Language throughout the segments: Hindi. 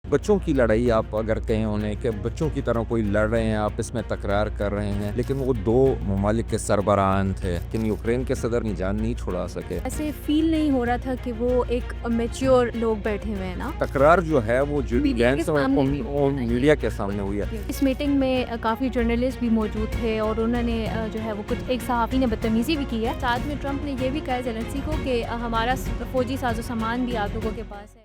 बच्चों की लड़ाई आप अगर कहें उन्हें कि बच्चों की तरह कोई लड़ रहे हैं, आपस में तकरार कर रहे हैं, लेकिन वो 2 ममालिक के सरबराहान थे, लेकिन यूक्रेन के सदर अपनी जान नहीं छुड़ा सके। ऐसे फ़ील नहीं हो रहा था कि वो एक मैच्योर लोग बैठे हुए हैं ना। तकरार जो है वो जुड़ी मीडिया के गैंग्स में सामने हुई है ना ये। मीडिया के सामने हुई है। इस मीटिंग में काफ़ी जर्नलिस्ट भी मौजूद थे और उन्होंने जो है वो कुछ एक सहाफ़ी ने बदतमीज़ी भी की है। साथ में ट्रंप ने ये भी कहा है ज़ेलेंस्की को कि हमारा फ़ौजी साज़ो-सामान भी आप लोगों के पास है।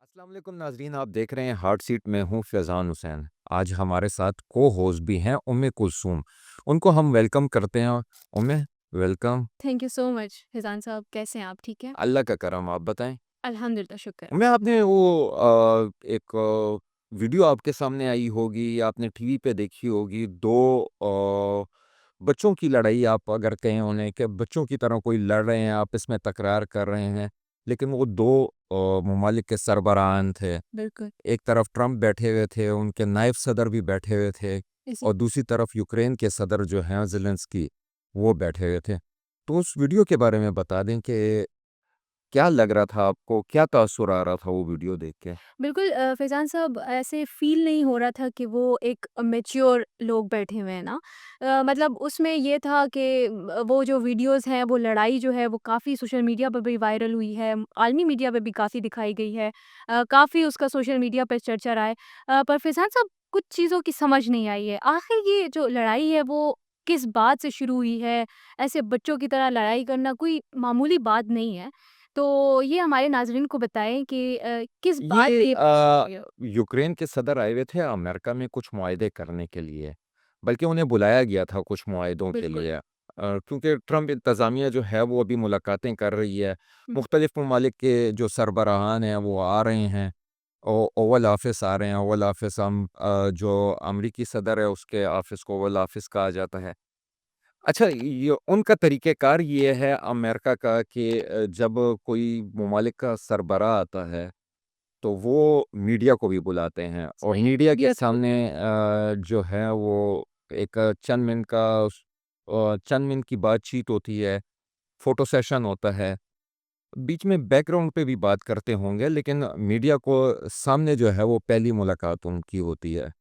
अस्सलाम वालेकुम नाज़रीन, आप देख रहे हैं हार्ट सीट में हूँ फैज़ान हुसैन। आज हमारे साथ को-होस्ट भी हैं उम्मे कुलसूम। उनको हम वेलकम करते हैं। Umme, welcome. Thank you so much Faizan साहब, कैसे हैं आप? ठीक हैं? अल्लाह का करम, आप बताएँ? अल्हम्दुलिल्लाह, शुक्र। मैं आपने वो एक वीडियो आपके सामने आई होगी या आपने टीवी पे देखी होगी 2 बच्चों की लड़ाई आप अगर कहें उन्हें कि बच्चों की तरह कोई लड़ रहे हैं, आपस में तकरार कर रहे हैं, लेकिन वो 2 ममालिक के सरबराहान थे। बिल्कुल, एक तरफ ट्रंप बैठे हुए थे, उनके नायब सदर भी बैठे हुए थे इसी और दूसरी तरफ यूक्रेन के सदर जो हैं ज़ेलेंस्की, वो बैठे हुए थे। तो उस वीडियो के बारे में बता दें कि क्या लग रहा था आपको? क्या तासुर आ रहा था वो वीडियो देख के? बिल्कुल फैज़ान साहब, ऐसे फ़ील नहीं हो रहा था कि वो एक मैच्योर लोग बैठे हुए हैं ना। मतलब उसमें ये था कि वो जो वीडियोज़ हैं, वो लड़ाई जो है वो काफ़ी सोशल मीडिया पर भी वायरल हुई है, आलमी मीडिया पे भी काफ़ी दिखाई गई है। काफ़ी उसका सोशल मीडिया पे चर्चा रहा है। पर फैज़ान साहब, कुछ चीज़ों की समझ नहीं आई है। आखिर ये जो लड़ाई है वो किस बात से शुरू हुई है? ऐसे बच्चों की तरह लड़ाई करना कोई मामूली बात नहीं है। तो ये हमारे नाज़रीन को बताएँ कि किस बात ये पे यूक्रेन के सदर आए हुए थे अमेरिका में कुछ मुआहदे करने के लिए, बल्कि उन्हें बुलाया गया था कुछ मुआहदों के बिल्कुल। लिए। क्योंकि ट्रंप इंतज़ामिया जो है वो अभी मुलाकातें कर रही है। हुँ, मुख्तलिफ़ ममालिक के जो सरबराहान हैं वो आ रहे हैं। ओवल ऑफ़िस आ रहे हैं। ओवल ऑफ़िस जो अमरीकी सदर है उसके ऑफ़िस को ओवल ऑफ़िस कहा जाता है। अच्छा, ये उनका तरीक़ेकार ये है अमेरिका का कि जब कोई ममालिक का सरबराह आता है तो वो मीडिया को भी बुलाते हैं और सही मीडिया के मीडिया को सामने जो है वो एक चंद मिनट की बातचीत होती है, फ़ोटो सेशन होता है। बीच में बैकग्राउंड पे भी बात करते होंगे, लेकिन मीडिया को सामने जो है वो पहली मुलाकात उनकी होती है।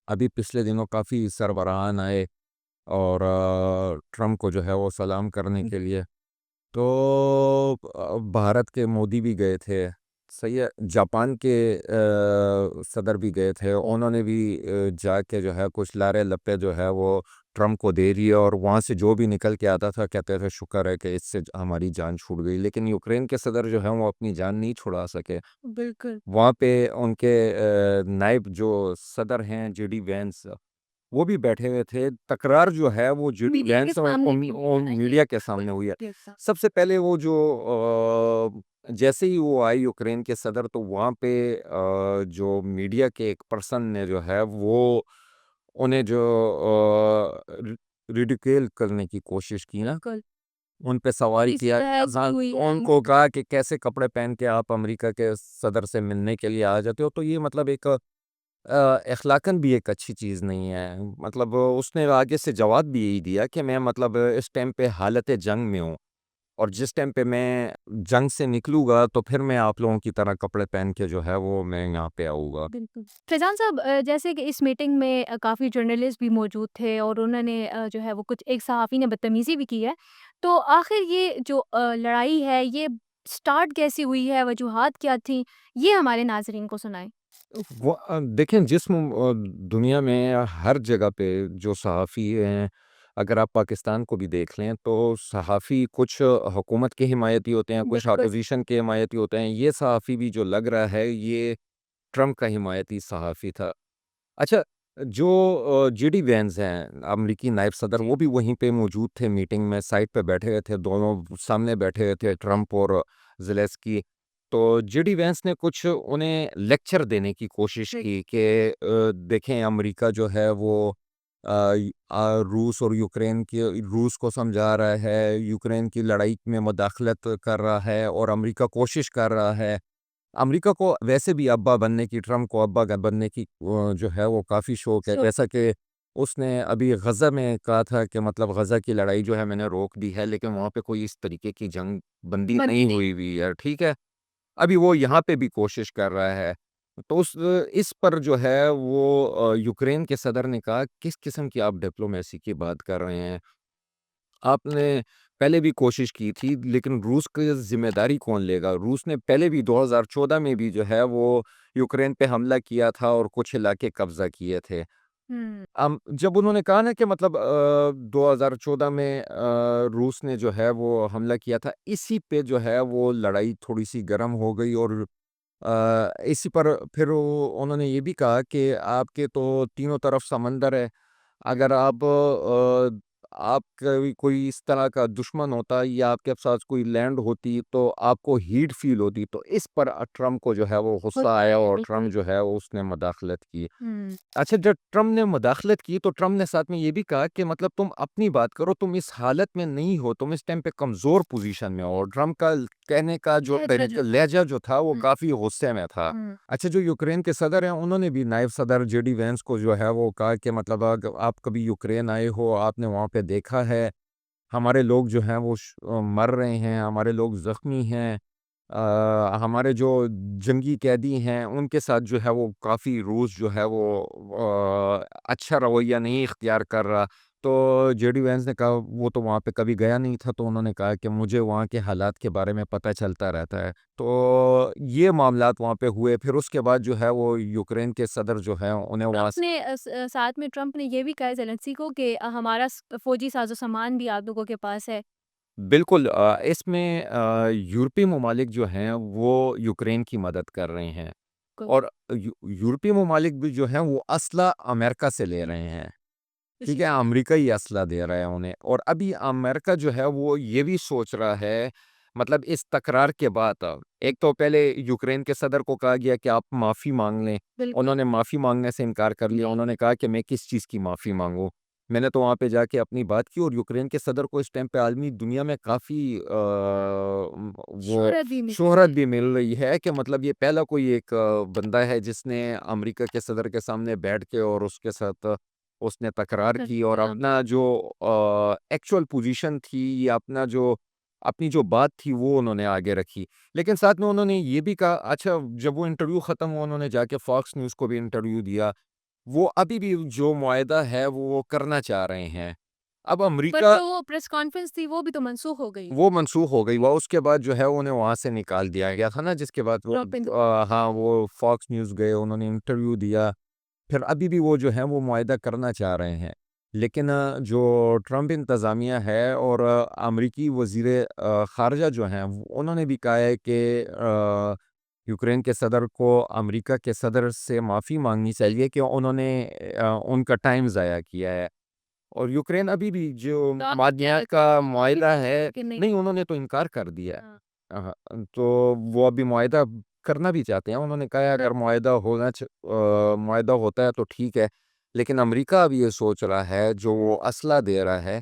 अभी पिछले दिनों काफ़ी सरबराहान आए और ट्रंप को जो है वो सलाम करने के लिए। तो भारत के मोदी भी गए थे, सही है। जापान के सदर भी गए थे, उन्होंने भी जाके जो है कुछ लारे-लप्पे जो है वो ट्रंप को दे दिए और वहाँ से जो भी निकल के आता था कहते थे शुक्र है कि इससे हमारी जान छूट गई। लेकिन यूक्रेन के सदर जो हैं वो अपनी जान नहीं छुड़ा सके। बिल्कुल। वहाँ पे उनके नायब जो सदर हैं जेडी वेंस, वो भी बैठे हुए थे। तकरार जो है वो जेडी मीडिया के वेंस और सामने हुई है ना ये। मीडिया के बिल्कुल, सामने हुई है। मीडिया के सामने। सबसे पहले वो जो जैसे ही वो आए यूक्रेन के सदर तो वहाँ पे जो मीडिया के एक पर्सन ने जो है वो उन्हें जो रिडिक्यूल करने की कोशिश की ना, बिल्कुल, उन पे सवाल इस किया। बहस भी हाँ, हुई है। उनको कहा कि कैसे कपड़े पहन के आप अमेरिका के सदर से मिलने के लिए आ जाते हो, तो ये मतलब एक अख़लाक़न भी एक अच्छी चीज़ नहीं है। मतलब उसने आगे से जवाब भी यही दिया कि मैं मतलब इस टाइम पे हालत जंग में हूँ और जिस टाइम पे मैं जंग से निकलूँगा तो फिर मैं आप लोगों की तरह कपड़े पहन के जो है वो मैं यहाँ पे आऊँगा। बिल्कुल। फैज़ान साहब, जैसे कि इस मीटिंग में काफ़ी जर्नलिस्ट भी मौजूद थे और उन्होंने जो है वो कुछ एक सहाफ़ी ने बदतमीज़ी भी की है। तो आखिर ये जो लड़ाई है ये स्टार्ट कैसे हुई है? वजूहात क्या थी? ये हमारे नाज़रीन को सुनाएँ। देखें दुनिया में हर जगह पे जो सहाफ़ी हैं, अगर आप पाकिस्तान को भी देख लें तो सहाफ़ी कुछ हुकूमत के हिमायती होते हैं, कुछ बिल्कुल। अपोज़िशन के हिमायती होते हैं। ये सहाफ़ी भी जो लग रहा है ये ट्रंप का हिमायती सहाफ़ी था। अच्छा, जो जेडी वेंस हैं, अमरीकी नायब सदर, जी। वो भी वहीं पे मौजूद थे मीटिंग में, साइड पे बैठे हुए थे, दोनों सामने बैठे हुए थे ट्रंप और ज़ेलेंस्की। तो जेडी वेंस ने कुछ उन्हें लेक्चर देने की कोशिश जी। की कि देखें अमेरिका जो है वो रूस और यूक्रेन की रूस को समझा रहा है, यूक्रेन की लड़ाई में मुदाखलत कर रहा है और अमेरिका कोशिश कर रहा है। अमेरिका को वैसे भी अब्बा बनने की, ट्रंप को अब्बा बनने की जो है वो काफ़ी शौक है। सो जैसा कि उसने अभी गज़ा में कहा था कि मतलब गज़ा की लड़ाई जो है मैंने रोक दी है, लेकिन वहाँ पे कोई इस तरीके की जंग बंदी बंद नहीं नहीं। हुई हुई है, ठीक है? अभी वो यहाँ पे भी कोशिश कर रहा है। तो इस पर जो है वो यूक्रेन के सदर ने कहा, "किस किस्म की आप डिप्लोमेसी की बात कर रहे हैं? आपने पहले भी कोशिश की थी, लेकिन रूस की ज़िम्मेदारी कौन लेगा? रूस ने पहले भी 2014 में भी जो है वो यूक्रेन पे हमला किया था और कुछ इलाके कब्ज़ा किए थे। हुँ। जब उन्होंने कहा ना कि मतलब 2014 में रूस ने जो है वो हमला किया था, इसी पे जो है वो लड़ाई थोड़ी-सी गर्म हो गई और इसी पर फिर उन्होंने ये भी कहा कि आपके तो तीनों तरफ समंदर है, अगर आप कोई इस तरह का दुश्मन होता या आपके साथ कोई लैंड होती तो आपको हीट फ़ील होती। तो इस पर ट्रम्प को जो है वो गुस्सा होता आया है, और बिल्कुल। ट्रम्प जो है वो उसने मदाखलत की। हुँ। अच्छा, जब ट्रम्प ने मुदाखलत की तो ट्रम्प ने साथ में ये भी कहा कि मतलब तुम अपनी बात करो, तुम इस हालत में नहीं हो, तुम इस टाइम पे कमज़ोर पोज़ीशन में हो। और ट्रम्प का कहने का जो लहज़ा जो था। लहज़ा जो था वो हुँ, काफ़ी गुस्से में था। हुँ। अच्छा, जो यूक्रेन के सदर हैं उन्होंने भी नायब सदर जेडी वेंस को जो है वो कहा कि मतलब आप कभी यूक्रेन आए हो, आपने वहाँ पे देखा है, हमारे लोग जो हैं वो मर रहे हैं, हमारे लोग ज़ख्मी हैं। हमारे जो जंगी कैदी हैं, उनके साथ जो है वो काफ़ी रूस जो है वो अच्छा रवैया नहीं इख्तियार कर रहा। तो जेडी वेंस ने कहा वो तो वहाँ पे कभी गया नहीं था, तो उन्होंने कहा कि मुझे वहाँ के हालात के बारे में पता चलता रहता है। तो ये मामलात वहाँ पे हुए, फिर उसके बाद जो है वो यूक्रेन के सदर जो हैं उन्हें वहाँ ट्रम्प ने साथ में ट्रम्प ने ये भी कहा है ज़ेलेंस्की को कि हमारा फ़ौजी साज़ो-सामान भी आप लोगों के पास है। बिल्कुल इसमें यूरोपीय ममालिक जो हैं वो यूक्रेन की मदद कर रहे हैं को और यूरोपीय ममालिक भी जो हैं वो असला अमेरिका से ले रहे हैं, ठीक खुशी है? से अमेरिका ही असला दे रहा है उन्हें और अभी अमेरिका जो है वो ये भी सोच रहा है, मतलब इस तकरार के बाद एक तो पहले यूक्रेन के सदर को कहा गया कि आप माफ़ी माँग लें, बिल्कुल। उन्होंने माफ़ी माँगने से इनकार कर लिया, उन्होंने कहा कि मैं किस चीज़ की माफ़ी माँगूँ? मैंने तो वहाँ पे जाके अपनी बात की और यूक्रेन के सदर को इस टाइम पे आलमी दुनिया में काफ़ी वो शोहरत भी मिली शोहरत है। भी मिल रही है कि मतलब ये पहला कोई एक बंदा है जिसने अमेरिका के सदर के सामने बैठ के और उसके साथ उसने तकरार कर की और दिया। अपना जो एक्चुअल पोजीशन थी या अपनी जो बात थी वो उन्होंने आगे रखी। लेकिन साथ में उन्होंने ये भी कहा, अच्छा, जब वो इंटरव्यू ख़त्म हुआ उन्होंने जाके फॉक्स न्यूज़ को भी इंटरव्यू दिया। वो अभी भी जो मुआहदा है वो करना चाह रहे हैं। अब पर अमेरिका जो वो प्रेस कॉन्फ्रेंस थी वो भी तो मनसूख हो गई। वो मनसूख हो गई, वो उसके बाद जो है उन्हें वहाँ से निकाल दिया गया था ना, जिसके बाद वो ट्रम्प इन हाँ, वो फॉक्स न्यूज़ गए, उन्होंने इंटरव्यू दिया। फिर अभी भी वो जो है वो मुआहदा करना चाह रहे हैं। लेकिन जो ट्रम्प इंतज़ामिया है और अमरीकी वज़ीर ख़ारिजा जो हैं उन्होंने भी कहा है कि यूक्रेन के सदर को अमेरिका के सदर से माफ़ी माँगनी चाहिए कि उन्होंने उनका टाइम ज़ाया किया है। और यूक्रेन अभी भी जो तो आप मादनियात का मुआहिदा है, कि नहीं। नहीं, उन्होंने तो इनकार कर दिया है। हाँ। तो वो अभी मुआहिदा करना भी चाहते हैं। उन्होंने कहा है अगर मुआहिदा होता है तो ठीक है, लेकिन अमेरिका अब ये सोच रहा है जो वो असला दे रहा है,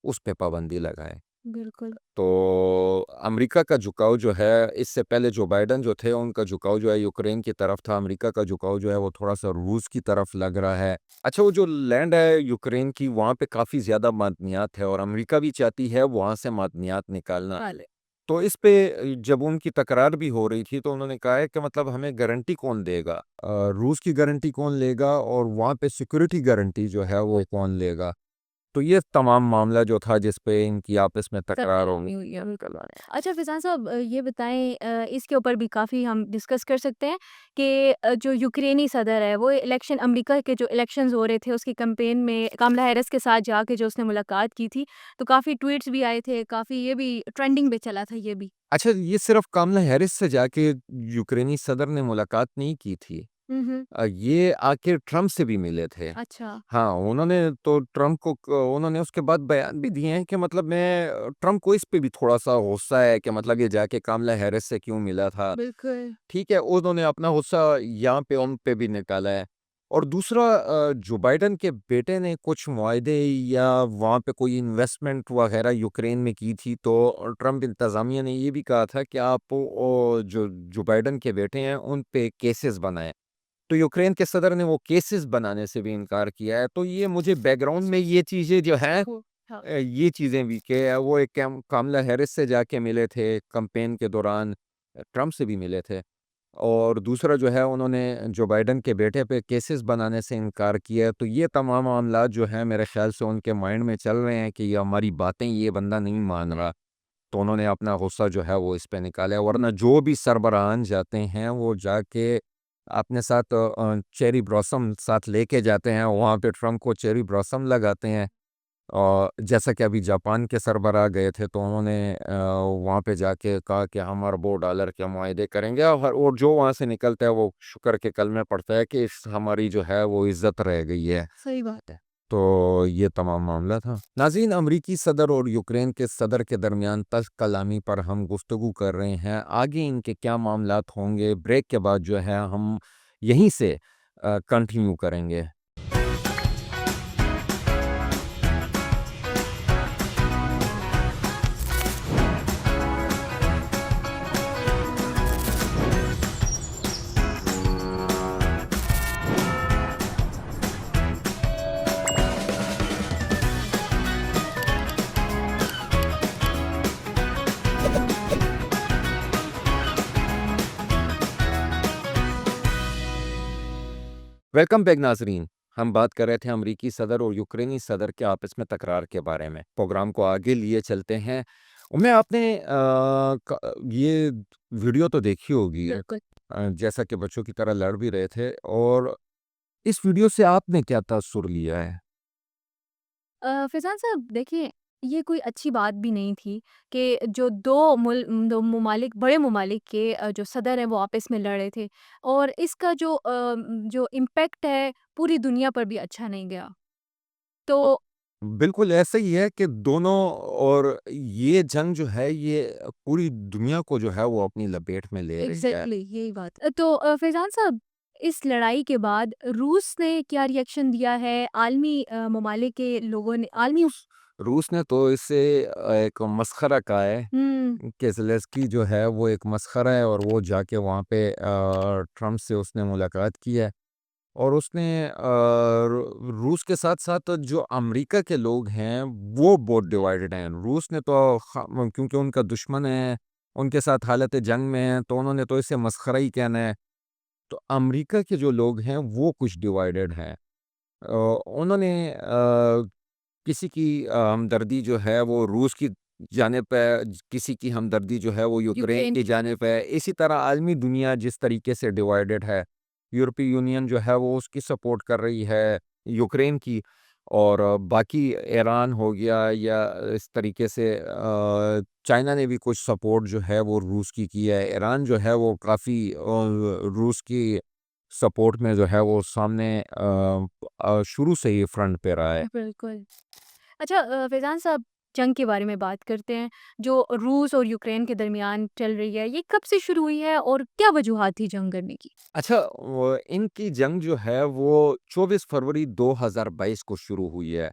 उस पे पाबंदी लगाए। बिल्कुल। तो अमेरिका का झुकाव जो है, इससे पहले जो बाइडेन जो थे उनका झुकाव जो है यूक्रेन की तरफ था, अमेरिका का झुकाव जो है वो थोड़ा-सा रूस की तरफ लग रहा है। अच्छा, वो जो लैंड है यूक्रेन की वहाँ पे काफ़ी ज़्यादा मादनियात है और अमेरिका भी चाहती है वहाँ से मादनियात निकालना। वाले तो इस पे जब उनकी तकरार भी हो रही थी तो उन्होंने कहा है कि मतलब हमें गारंटी कौन देगा? रूस की गारंटी कौन लेगा और वहाँ पे सिक्योरिटी गारंटी जो है वो कौन लेगा? तो ये तमाम मामला जो था जिस पे इनकी आपस में तकरार हो हुई हुई है, बिल्कुल। अच्छा फ़िज़ान साहब ये बताएँ इसके ऊपर भी काफ़ी हम डिस्कस कर सकते हैं कि जो यूक्रेनी सदर है वो इलेक्शन अमेरिका के जो इलेक्शंस हो रहे थे उसकी कैंपेन में कमला हैरिस के साथ जाके जो उसने मुलाकात की थी, तो काफ़ी ट्वीट्स भी आए थे, काफ़ी ये भी ट्रेंडिंग पे चला था ये भी। अच्छा, ये सिर्फ़ कामला हैरिस से जाके यूक्रेनी सदर ने मुलाकात नहीं की थी। हुँ, हुँ। ये आके ट्रम्प से भी मिले थे। अच्छा, हाँ, उन्होंने तो ट्रम्प को उन्होंने उसके बाद बयान भी दिए हैं कि मतलब ट्रम्प को इस पे भी थोड़ा-सा गुस्सा है कि मतलब ये जाके कामला हैरिस से क्यों मिला था। बिल्कुल। ठीक है, उन्होंने अपना गुस्सा यहाँ पे उन पे भी निकाला है। और दूसरा जो बाइडेन के बेटे ने कुछ मुआहदे या वहाँ पे कोई इन्वेस्टमेंट वग़ैरह यूक्रेन में की थी, तो ट्रम्प इंतज़ामिया ने ये भी कहा था कि आप जो जो बाइडेन के बेटे हैं, उन पे केसेस बनाएँ। तो यूक्रेन के सदर ने वो केसेस बनाने से भी इनकार किया है। तो ये मुझे बैकग्राउंड में ये चीज़ें जो हैं हाँ। ये चीज़ें भी कि वो एक कामला हैरिस से जाके मिले थे कैंपेन के दौरान, ट्रम्प से भी मिले थे। और दूसरा जो है उन्होंने जो बाइडेन के बेटे पे केसेस बनाने से इनकार किया है। तो ये तमाम मामलात जो हैं मेरे ख़्याल से उनके माइंड में चल रहे हैं कि ये हमारी बातें ये बंदा नहीं मान रहा। तो उन्होंने अपना गुस्सा जो है वो इस पे निकाला है। वरना जो भी सरबराहान जाते हैं वो जाके अपने साथ चेरी ब्लॉसम साथ लेके जाते हैं, वहाँ पे ट्रम्प को चेरी ब्लॉसम लगाते हैं। और जैसा कि अभी जापान के सरबराह गए थे तो उन्होंने वहाँ पे जाके कहा कि हम अरबों डॉलर के मुआहदे करेंगे, और जो वहाँ से निकलता है वो शुक्र के कलमे पड़ता है कि हमारी जो है वो इज्जत रह गई है। सही बात है। तो ये तमाम मामला था। नाज़रीन, अमरीकी सदर और यूक्रेन के सदर के दरमियान तश कलामी पर हम गुफ्तगू कर रहे हैं। आगे इनके क्या मामलात होंगे, ब्रेक के बाद जो है हम यहीं से कंटिन्यू करेंगे। वेलकम बैक नाजरीन। हम बात कर रहे थे अमरीकी सदर और यूक्रेनी सदर के आपस में तकरार के बारे में। प्रोग्राम को आगे लिए चलते हैं। उम्मीद आपने ये वीडियो तो देखी होगी, बिल्कुल। जैसा कि बच्चों की तरह लड़ भी रहे थे। और इस वीडियो से आपने क्या तासुर लिया है? फ़ैज़ान साहब देखिए, ये कोई अच्छी बात भी नहीं थी कि जो 2 ममालिक बड़े ममालिक के जो सदर हैं वो आपस में लड़ रहे थे और इसका जो इम्पैक्ट है पूरी दुनिया पर भी अच्छा नहीं गया। तो बिल्कुल ऐसा ही है कि दोनों, और ये जंग जो है ये पूरी दुनिया को जो है वो अपनी लपेट में ले रही है। एग्ज़ैक्टली यही बात। तो फ़ैज़ान साहब इस लड़ाई के बाद रूस ने क्या रिएक्शन दिया है? आलमी ममालिक के लोगों ने आलमी रूस ने तो इसे एक मसखरा कहा है हुँ, कि ज़ेलेंस्की जो है वो एक मसखरा है, और वो जाके वहाँ पे ट्रम्प से उसने मुलाकात की है। और उसने रूस के साथ साथ जो अमेरिका के लोग हैं वो बहुत डिवाइडेड हैं। रूस ने तो क्योंकि उनका दुश्मन है, उनके साथ हालत जंग में है, तो उन्होंने तो इसे मसखरा ही कहना है। तो अमेरिका के जो लोग हैं वो कुछ डिवाइडेड हैं। उन्होंने किसी की हमदर्दी जो है वो रूस की जानिब पे, किसी की हमदर्दी जो है वो यूक्रेन यूक्रेन की जानिब पे है। इसी तरह आलमी दुनिया जिस तरीके से डिवाइडेड है, यूरोपीय यूनियन जो है वो उसकी सपोर्ट कर रही है यूक्रेन की, और बाकी ईरान हो गया, या इस तरीके से चाइना ने भी कुछ सपोर्ट जो है वो रूस की है। ईरान जो है वो काफ़ी रूस की सपोर्ट में जो है वो सामने शुरू से ही फ्रंट पे रहा है। बिल्कुल। अच्छा फैज़ान साहब जंग के बारे में बात करते हैं, जो रूस और यूक्रेन के दरमियान चल रही है, ये कब से शुरू हुई है और क्या वजूहात थी जंग करने की? अच्छा, इनकी जंग जो है वो 24 फरवरी 2022 को शुरू हुई है।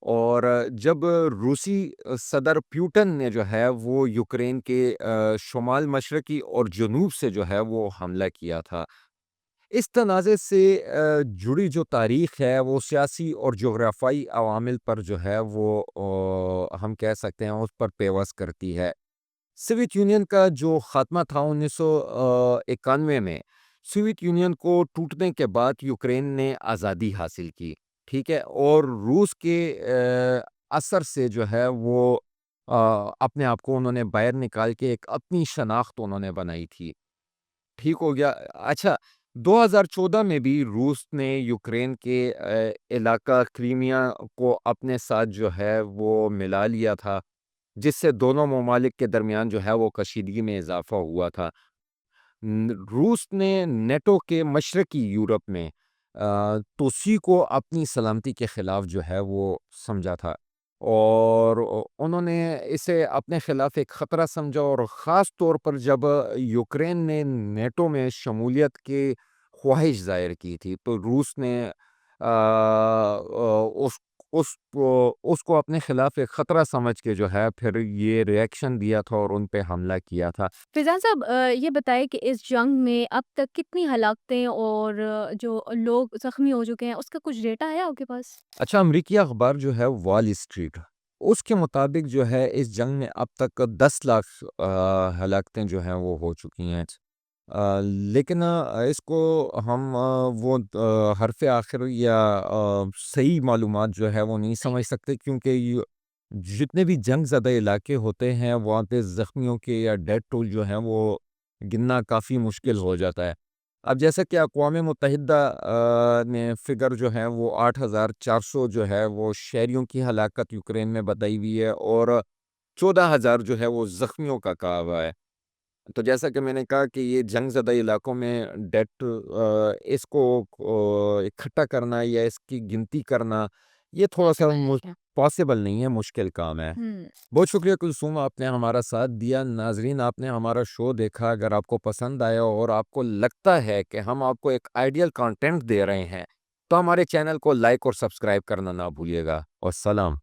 और जब रूसी सदर पुतिन ने जो है वो यूक्रेन के शुमाल मशरकी और जनूब से जो है वो हमला किया था। इस तनाज़े से जुड़ी जो तारीख़ है वो सियासी और जोग्राफ़ाई अवामिल पर जो है वो हम कह सकते हैं उस पर पेवज़ करती है। सोवियत यूनियन का जो ख़ात्मा था 1991 में, सोवियत यूनियन को टूटने के बाद यूक्रेन ने आज़ादी हासिल की, ठीक है? और रूस के असर से जो है वो अपने आप को उन्होंने बाहर निकाल के एक अपनी शनाख्त उन्होंने बनाई थी, ठीक हो गया। अच्छा, 2014 में भी रूस ने यूक्रेन के इलाका क्रीमिया को अपने साथ जो है वो मिला लिया था, जिससे दोनों ममालिक के दरमियान जो है वो कशीदगी में इज़ाफ़ा हुआ था। रूस ने नेटो के मशरकी यूरोप में तुर्की को अपनी सलामती के ख़िलाफ़ जो है वो समझा था, और उन्होंने इसे अपने ख़िलाफ़ एक ख़तरा समझा, और ख़ास तौर पर जब यूक्रेन ने नेटो में शमूलियत की ख्वाहिश ज़ाहिर की थी, तो रूस ने उसको अपने खिलाफ एक ख़तरा समझ के जो है फिर ये रिएक्शन दिया था और उन पे हमला किया था। फ़ैज़ान साहब ये बताइए कि इस जंग में अब तक कितनी हलाकतें और जो लोग ज़ख्मी हो चुके हैं, उसका कुछ डेटा है आपके पास? अच्छा, अमरीकी अखबार जो है वॉल स्ट्रीट, उसके मुताबिक जो है इस जंग में अब तक 10 लाख हलाकतें जो हैं वो हो चुकी हैं। लेकिन इसको हम हरफ़े आखिर या सही मालूमात जो है वो नहीं समझ सकते, क्योंकि जितने भी जंग ज़दा इलाके होते हैं वहाँ पे ज़ख्मियों के या डेथ टोल जो हैं वो गिनना काफ़ी मुश्किल हो जाता है। अब जैसा कि अक़वाम मुत्तहिदा ने फ़िगर जो है वो 8,400 जो है वो शहरियों की हलाकत यूक्रेन में बताई हुई है और 14,000 जो है वो ज़ख्मियों का कहा हुआ है। तो जैसा कि मैंने कहा कि ये जंग ज़दा इलाकों में इसको इकट्ठा करना या इसकी गिनती करना, ये थोड़ा-सा पॉसिबल नहीं है, मुश्किल काम है। हुँ। बहुत शुक्रिया कुलसूम, आपने हमारा साथ दिया। नाज़रीन, आपने हमारा शो देखा। अगर आपको पसंद आया और आपको लगता है कि हम आपको एक आइडियल कंटेंट दे रहे हैं, तो हमारे चैनल को लाइक और सब्सक्राइब करना ना भूलिएगा। वस्सलाम।